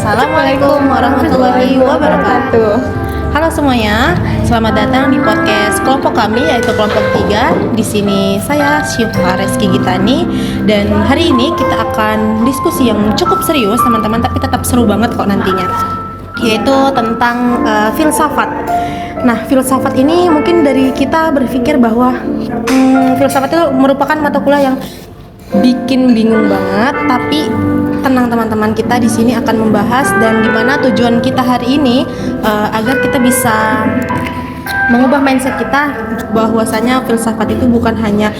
Assalamualaikum warahmatullahi wabarakatuh. Halo semuanya, selamat datang di podcast kelompok kami yaitu kelompok 3. Di sini saya Syifa Reski Gitani dan hari ini kita akan diskusi yang cukup serius teman-teman, tapi tetap seru banget kok nantinya. Yaitu tentang filsafat. Nah, filsafat ini mungkin dari kita berpikir bahwa filsafat itu merupakan mata kuliah yang bikin bingung banget, tapi tenang teman-teman, kita di sini akan membahas dan gimana tujuan kita hari ini agar kita bisa mengubah mindset kita bahwasanya filsafat itu bukan hanya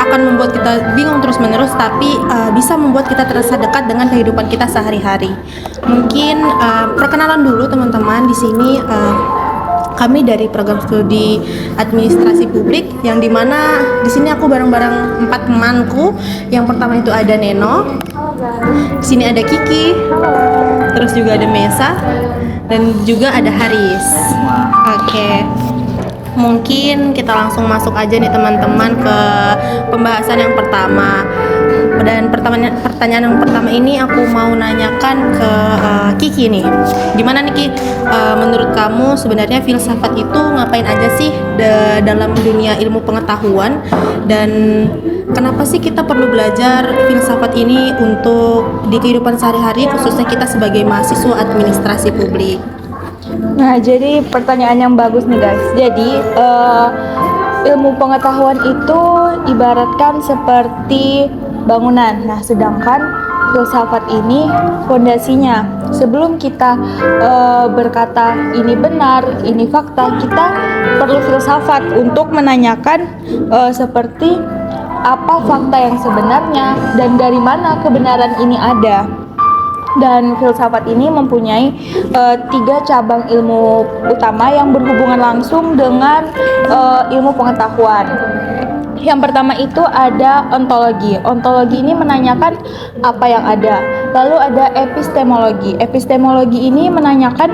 akan membuat kita bingung terus-menerus, tapi bisa membuat kita terasa dekat dengan kehidupan kita sehari-hari. Mungkin perkenalan dulu teman-teman, di sini kami dari program studi administrasi publik, yang dimana di sini aku bareng-bareng 4 temanku. Yang pertama itu ada Neno, di sini ada Kiki, terus juga ada Mesa, dan juga ada Haris. Oke, mungkin kita langsung masuk aja nih teman-teman ke pembahasan yang pertama. Dan pertanyaan yang pertama ini aku mau nanyakan ke Kiki nih. Gimana nih Ki, menurut kamu sebenarnya filsafat itu ngapain aja sih dalam dunia ilmu pengetahuan, dan kenapa sih kita perlu belajar filsafat ini untuk di kehidupan sehari-hari, khususnya kita sebagai mahasiswa administrasi publik? Nah, jadi pertanyaan yang bagus nih guys. Jadi ilmu pengetahuan itu ibaratkan seperti bangunan. Nah, sedangkan filsafat ini fondasinya. Sebelum kita berkata ini benar, ini fakta, kita perlu filsafat untuk menanyakan seperti apa fakta yang sebenarnya dan dari mana kebenaran ini ada. Dan filsafat ini mempunyai 3 cabang ilmu utama yang berhubungan langsung dengan ilmu pengetahuan. Yang pertama itu ada ontologi. Ontologi ini menanyakan apa yang ada. Lalu ada epistemologi. Epistemologi ini menanyakan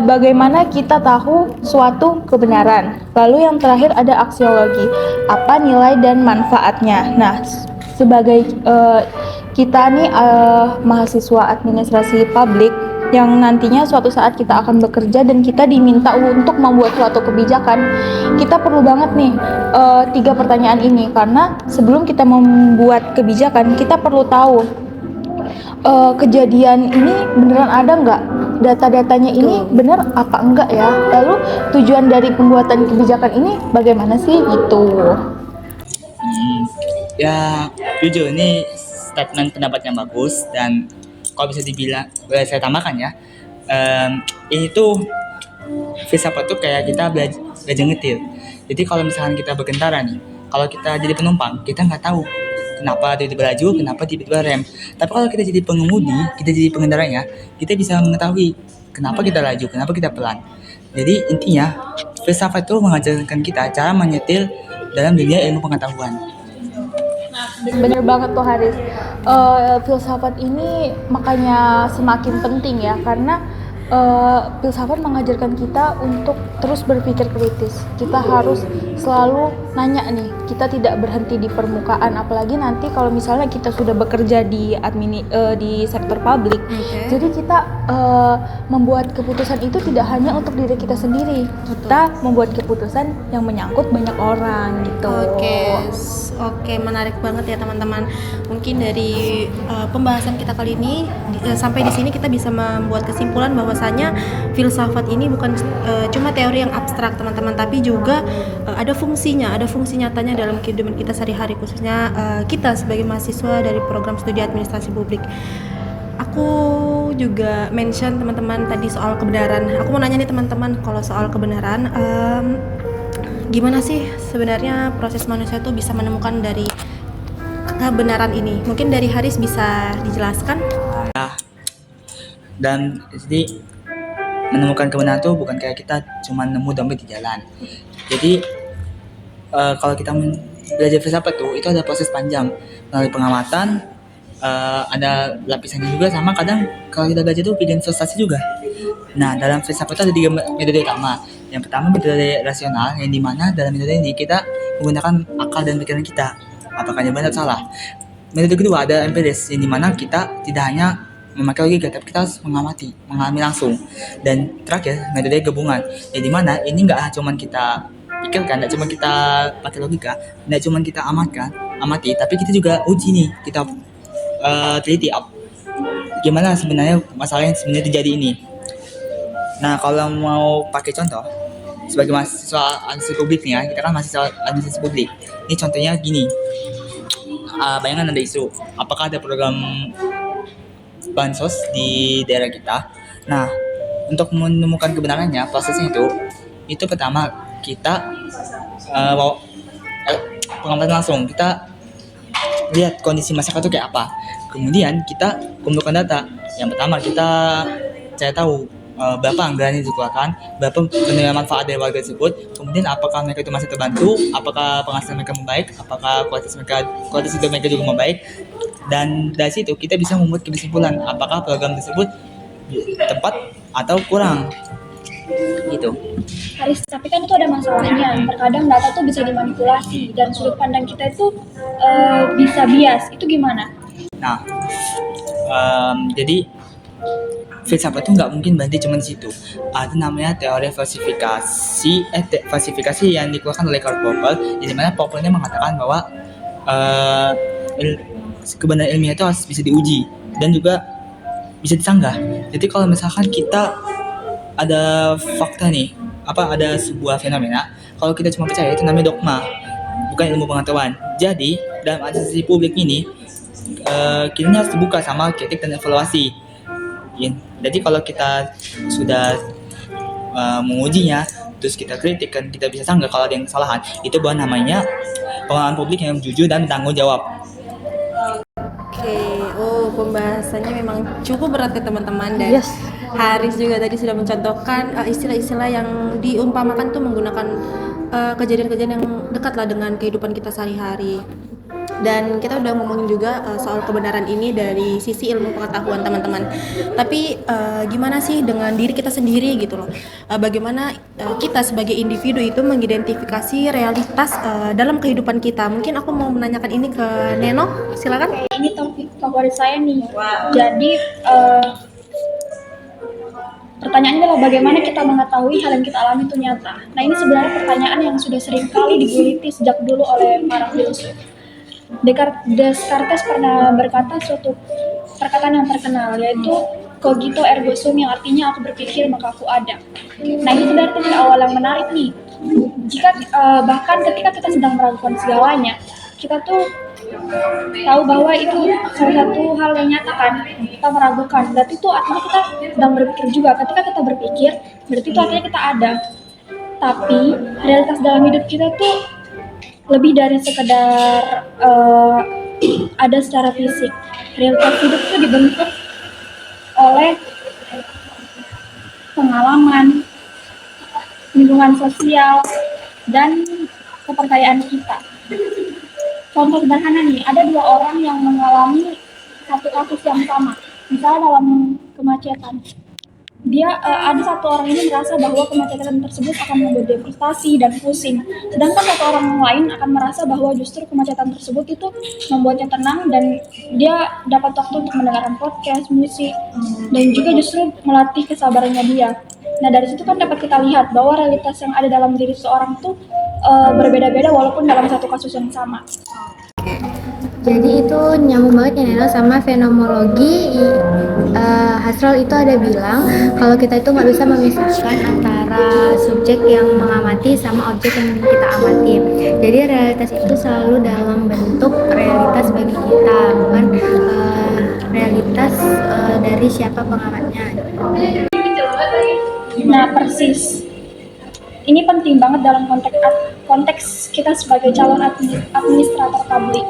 bagaimana kita tahu suatu kebenaran. Lalu yang terakhir ada aksiologi. Apa nilai dan manfaatnya. Nah, sebagai kita nih mahasiswa administrasi publik yang nantinya suatu saat kita akan bekerja dan kita diminta untuk membuat suatu kebijakan, kita perlu banget nih 3 pertanyaan ini, karena sebelum kita membuat kebijakan kita perlu tahu kejadian ini beneran ada nggak, data-datanya ini bener apa enggak ya, lalu tujuan dari pembuatan kebijakan ini bagaimana sih gitu. Ya jujur ini statement pendapat yang bagus, dan kalau bisa dibilang, saya tambahkan ya, ini tuh filsafat tuh kayak kita belajar ngetir. Jadi kalau misalkan kita berkendara nih, kalau kita jadi penumpang, kita nggak tahu kenapa tiba-tiba laju, kenapa tiba-tiba rem. Tapi kalau kita jadi pengemudi, kita jadi pengendaranya, kita bisa mengetahui kenapa kita laju, kenapa kita pelan. Jadi intinya filsafat itu mengajarkan kita cara menyetir dalam dunia ilmu pengetahuan. Bener banget tuh Haris. Filsafat ini makanya semakin penting ya, karena filsafat mengajarkan kita untuk terus berpikir kritis. Kita harus selalu nanya nih, kita tidak berhenti di permukaan, apalagi nanti kalau misalnya kita sudah bekerja di di sektor publik. Jadi kita membuat keputusan itu tidak hanya untuk diri kita sendiri. Kita membuat keputusan yang menyangkut banyak orang gitu. Oke, menarik banget ya teman-teman. Mungkin dari pembahasan kita kali ini sampai di sini kita bisa membuat kesimpulan bahwasanya filsafat ini bukan cuma teori yang abstrak teman-teman, tapi juga ada fungsinya, ada fungsi nyatanya dalam kehidupan kita sehari-hari, khususnya kita sebagai mahasiswa dari program studi administrasi publik. Aku juga mention teman-teman tadi soal kebenaran. Aku mau nanya nih teman-teman, kalau soal kebenaran, gimana sih sebenarnya proses manusia itu bisa menemukan dari kebenaran ini? Mungkin dari Haris bisa dijelaskan? Dan jadi menemukan kebenaran itu bukan kayak kita cuma nemu dompet di jalan. Jadi kalau kita belajar filsafat tuh, itu ada proses panjang melalui pengamatan, ada lapisannya juga, sama kadang kalau kita belajar tuh bikin frustasi juga. Nah, dalam filsafat itu ada 3 metode utama. Yang pertama metode rasional, yang dimana dalam metode ini kita menggunakan akal dan pikiran kita, apakah ini benar atau salah. Metode kedua ada empiris, yang dimana kita tidak hanya memakai logika, tapi kita harus mengalami langsung. Dan terakhir, metode gabungan, ya dimana ini nggak cuma kita pikirkan, nggak cuma kita pakai logika, nggak cuma kita amati, tapi kita juga uji nih, kita teliti gimana sebenarnya masalah yang sebenarnya terjadi ini. Nah, kalau mau pakai contoh, sebagai mahasiswa administrasi publik nih ya, kita kan mahasiswa administrasi publik. Ini contohnya gini, bayangan ada isu, apakah ada program bansos di daerah kita. Nah, untuk menemukan kebenarannya, prosesnya itu pertama kita pengamatan langsung, kita lihat kondisi masyarakat itu kayak apa. Kemudian kita kumpulkan data. Yang pertama kita cari tahu berapa anggaran yang dikeluarkan, berapa penilaian manfaat dari warga tersebut, kemudian apakah mereka itu masih terbantu, apakah penghasilan mereka membaik, apakah kualitas hidup mereka juga membaik. Dan dari situ kita bisa membuat kesimpulan apakah program tersebut tepat atau kurang gitu. Haris, tapi kan itu ada masalahnya. Terkadang data tuh bisa dimanipulasi dan sudut pandang kita itu bisa bias. Itu gimana? Nah, jadi filsafat itu nggak mungkin berhenti cuma di situ. Ada namanya teori falsifikasi yang dikeluarkan oleh Karl Popper, di mana Popper mengatakan bahwa kebenaran ilmiah itu harus bisa diuji dan juga bisa disanggah. Jadi kalau misalkan kita ada fakta nih, ada sebuah fenomena, kalau kita cuma percaya itu namanya dogma, bukan ilmu pengetahuan. Jadi dalam administrasi publik ini kita harus terbuka sama kritik dan evaluasi. Jadi kalau kita sudah mengujinya, terus kita kritik kan kita bisa sanggah kalau ada yang kesalahan, itu bahan namanya pengelolaan publik yang jujur dan bertanggung jawab. Oke, pembahasannya memang cukup berat ya teman-teman, dan Haris juga tadi sudah mencontohkan istilah-istilah yang diumpamakan tuh menggunakan kejadian-kejadian yang dekat lah dengan kehidupan kita sehari-hari. Dan kita udah ngomongin juga soal kebenaran ini dari sisi ilmu pengetahuan teman-teman. Tapi gimana sih dengan diri kita sendiri gitu loh? Bagaimana kita sebagai individu itu mengidentifikasi realitas dalam kehidupan kita? Mungkin aku mau menanyakan ini ke Neno, silakan. Ini topik favorit saya nih. Jadi pertanyaannya adalah bagaimana kita mengetahui hal yang kita alami itu nyata. Nah, ini sebenarnya pertanyaan yang sudah sering kali diguliti sejak dulu oleh para filsuf. Descartes pernah berkata suatu perkataan yang terkenal, yaitu cogito ergo sum, yang artinya aku berpikir maka aku ada. Nah, ini sebenarnya titik awal yang menarik nih. Jika bahkan ketika kita sedang meragukan segalanya, kita tuh tahu bahwa itu salah satu hal yang nyata kan, kita meragukan. Berarti itu artinya kita sedang berpikir juga. Ketika kita berpikir, berarti itu artinya kita ada. Tapi realitas dalam hidup kita tuh lebih dari sekedar ada secara fisik. Realitas hidup itu dibentuk oleh pengalaman, lingkungan sosial, dan kepercayaan kita. Contoh sederhana nih, ada dua orang yang mengalami satu kasus yang sama. Misalnya dalam kemacetan, ada satu orang ini merasa bahwa kemacetan tersebut akan membuat dia frustasi dan pusing. Sedangkan satu orang lain akan merasa bahwa justru kemacetan tersebut itu membuatnya tenang dan dia dapat waktu untuk mendengarkan podcast, musik, dan juga justru melatih kesabarannya dia. Nah, dari situ kan dapat kita lihat bahwa realitas yang ada dalam diri seorang tuh berbeda-beda walaupun dalam satu kasus yang sama. Jadi itu nyambung banget ya Neno sama fenomenologi. Hasrul itu ada bilang kalau kita itu nggak bisa memisahkan antara subjek yang mengamati sama objek yang kita amati. Jadi realitas itu selalu dalam bentuk realitas bagi kita, bukan realitas dari siapa pengamatnya. Nah, persis. Ini penting banget dalam konteks kita sebagai calon administrator publik.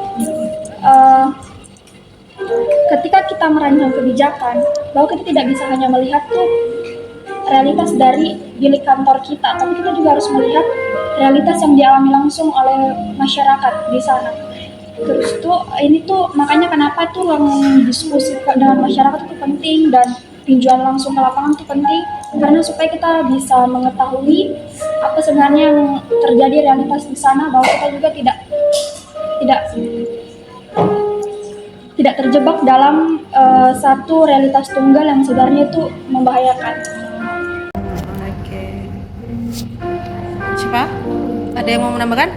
Ketika kita merancang kebijakan, bahwa kita tidak bisa hanya melihat tuh realitas dari bilik kantor kita, tapi kita juga harus melihat realitas yang dialami langsung oleh masyarakat di sana. Terus ini makanya kenapa ruang diskusi dengan masyarakat itu penting dan tinjauan langsung ke lapangan itu penting, karena supaya kita bisa mengetahui apa sebenarnya yang terjadi realitas di sana, bahwa kita juga tidak terjebak dalam satu realitas tunggal yang sebenarnya itu membahayakan. Oke. Siapa? Ada yang mau menambahkan?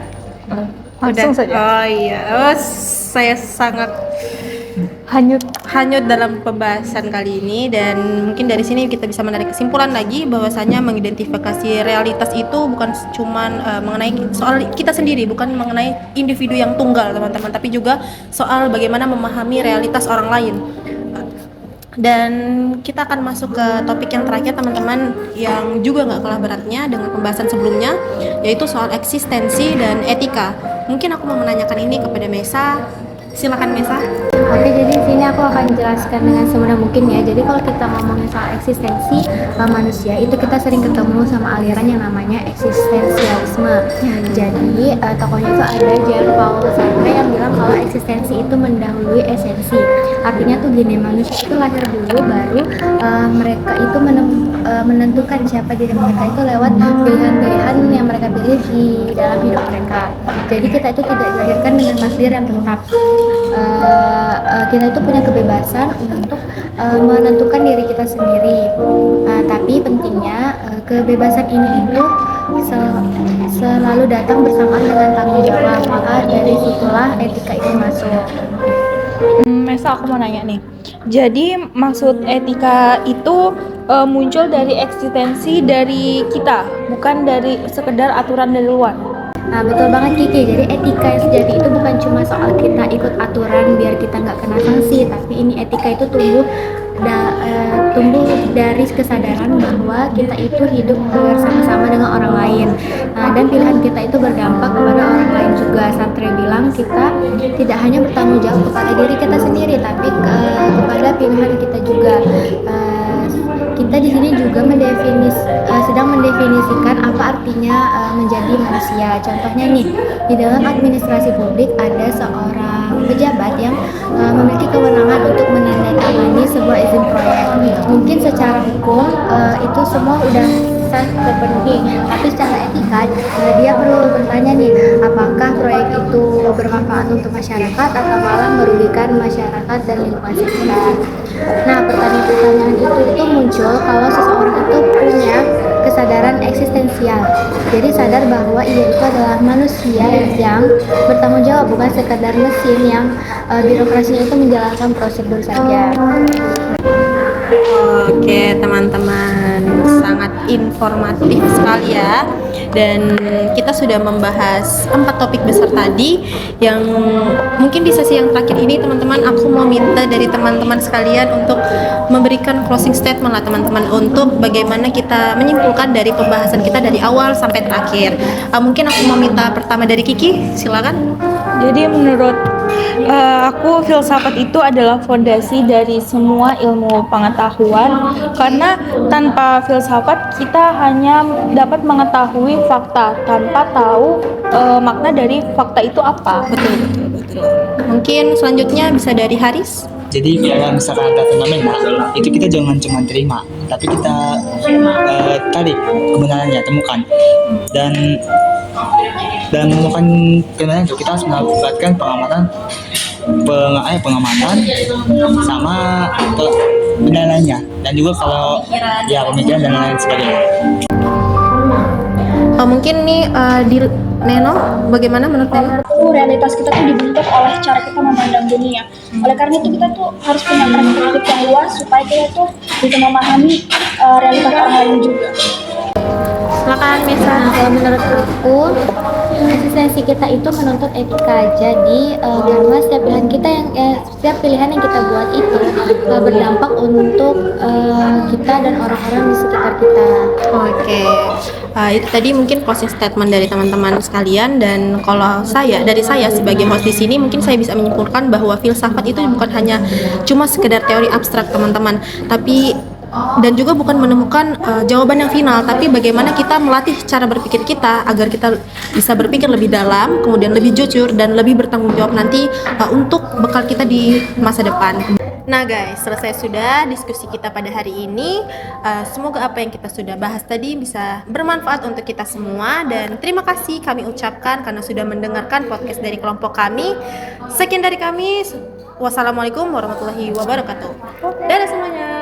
Langsung saja. Oh iya. Oh, saya sangat hanyut dalam pembahasan kali ini, dan mungkin dari sini kita bisa menarik kesimpulan lagi bahwasanya mengidentifikasi realitas itu bukan cuman mengenai soal kita sendiri, bukan mengenai individu yang tunggal teman-teman, tapi juga soal bagaimana memahami realitas orang lain. Dan kita akan masuk ke topik yang terakhir teman-teman, yang juga nggak kalah beratnya dengan pembahasan sebelumnya, yaitu soal eksistensi dan etika. Mungkin aku mau menanyakan ini kepada Mesa. Silakan Mesa. Oke, jadi di sini aku akan jelaskan dengan semudah mungkin ya. Jadi kalau kita ngomongin soal eksistensi manusia, itu kita sering ketemu sama aliran yang namanya eksistensialisme. Jadi tokohnya itu ada Jean Paul Sartre yang bilang kalau eksistensi itu mendahului esensi. Artinya tuh gini, manusia itu lahir dulu, baru mereka itu menentukan siapa diri mereka itu lewat pilihan-pilihan yang mereka pilih di dalam hidup mereka. Jadi kita itu tidak dilahirkan dengan takdir yang tetap. Kita itu punya kebebasan untuk menentukan diri kita sendiri. Tapi pentingnya kebebasan ini itu selalu datang bersamaan dengan tanggung jawab. Maka dari situlah etika itu masuk. Mesa, aku mau nanya nih. Jadi maksud etika itu muncul dari eksistensi dari kita, bukan dari sekedar aturan dari luar. Nah, betul banget Kiki. Jadi etika yang sejati itu bukan cuma soal kita ikut aturan biar kita nggak kena sanksi, tapi ini etika itu tumbuh dari kesadaran bahwa kita itu hidup bersama-sama dengan orang lain. Dan pilihan kita itu berdampak kepada orang lain juga. Sartre bilang kita tidak hanya bertanggung jawab kepada diri kita sendiri, tapi kepada pilihan kita juga. Kita di sini juga sedang mendefinisikan apa artinya menjadi manusia. Contohnya nih, di dalam administrasi publik ada seorang pejabat yang memiliki kewenangan untuk menandatangani sebuah izin proyek. Mungkin secara hukum itu semua udah terpenuhi, tapi secara etika dia perlu bertanya nih, apakah proyek itu bermanfaat untuk masyarakat atau malah merugikan masyarakat dan lingkungan sekitar. Nah, pertanyaan-pertanyaan itu muncul kalau seseorang itu punya kesadaran eksistensial. Jadi sadar bahwa ia itu adalah manusia yang bertanggung jawab, bukan sekadar mesin yang birokrasinya itu menjalankan prosedur saja. Oke teman-teman, sangat informatif sekali ya. Dan kita sudah membahas 4 topik besar tadi, yang mungkin di sesi yang terakhir ini teman-teman, aku mau minta dari teman-teman sekalian untuk memberikan closing statement lah teman-teman, untuk bagaimana kita menyimpulkan dari pembahasan kita dari awal sampai terakhir. Mungkin aku mau minta pertama dari Kiki, silakan. Jadi menurut aku, filsafat itu adalah fondasi dari semua ilmu pengetahuan, karena tanpa filsafat kita hanya dapat mengetahui fakta tanpa tahu makna dari fakta itu apa. Betul. Mungkin selanjutnya bisa dari Haris. Jadi kalau misalkan ada fenomena itu kita jangan cuma terima, tapi kita tarik kebenarannya, temukan dan menemukan kebenaran itu kita harus melakukan pengamatan sama penilaiannya, dan juga kalau ya pemikiran dan lain sebagainya. Mungkin nih di Neno, bagaimana menurut Neno? Itu realitas kita tuh dibentuk oleh cara kita memandang dunia. Oleh karena itu kita tuh harus punya perspektif yang luas supaya kita tuh bisa memahami realitas orang lain juga. Silakan Mesa. Kalau menurut aku, eksistensi kita itu menuntut etika. Jadi karena setiap pilihan yang kita buat itu berdampak untuk kita dan orang-orang di sekitar kita. Oke. Itu tadi mungkin closing statement dari teman-teman sekalian, dan kalau dari saya sebagai host di sini, mungkin saya bisa menyimpulkan bahwa filsafat itu bukan hanya cuma sekedar teori abstrak teman-teman, tapi dan juga bukan menemukan jawaban yang final, tapi bagaimana kita melatih cara berpikir kita agar kita bisa berpikir lebih dalam, kemudian lebih jujur dan lebih bertanggung jawab nanti untuk bekal kita di masa depan. Nah guys, selesai sudah diskusi kita pada hari ini. Semoga apa yang kita sudah bahas tadi bisa bermanfaat untuk kita semua, dan terima kasih kami ucapkan karena sudah mendengarkan podcast dari kelompok kami. Sekian dari kami. Wassalamualaikum warahmatullahi wabarakatuh. Dadah semuanya.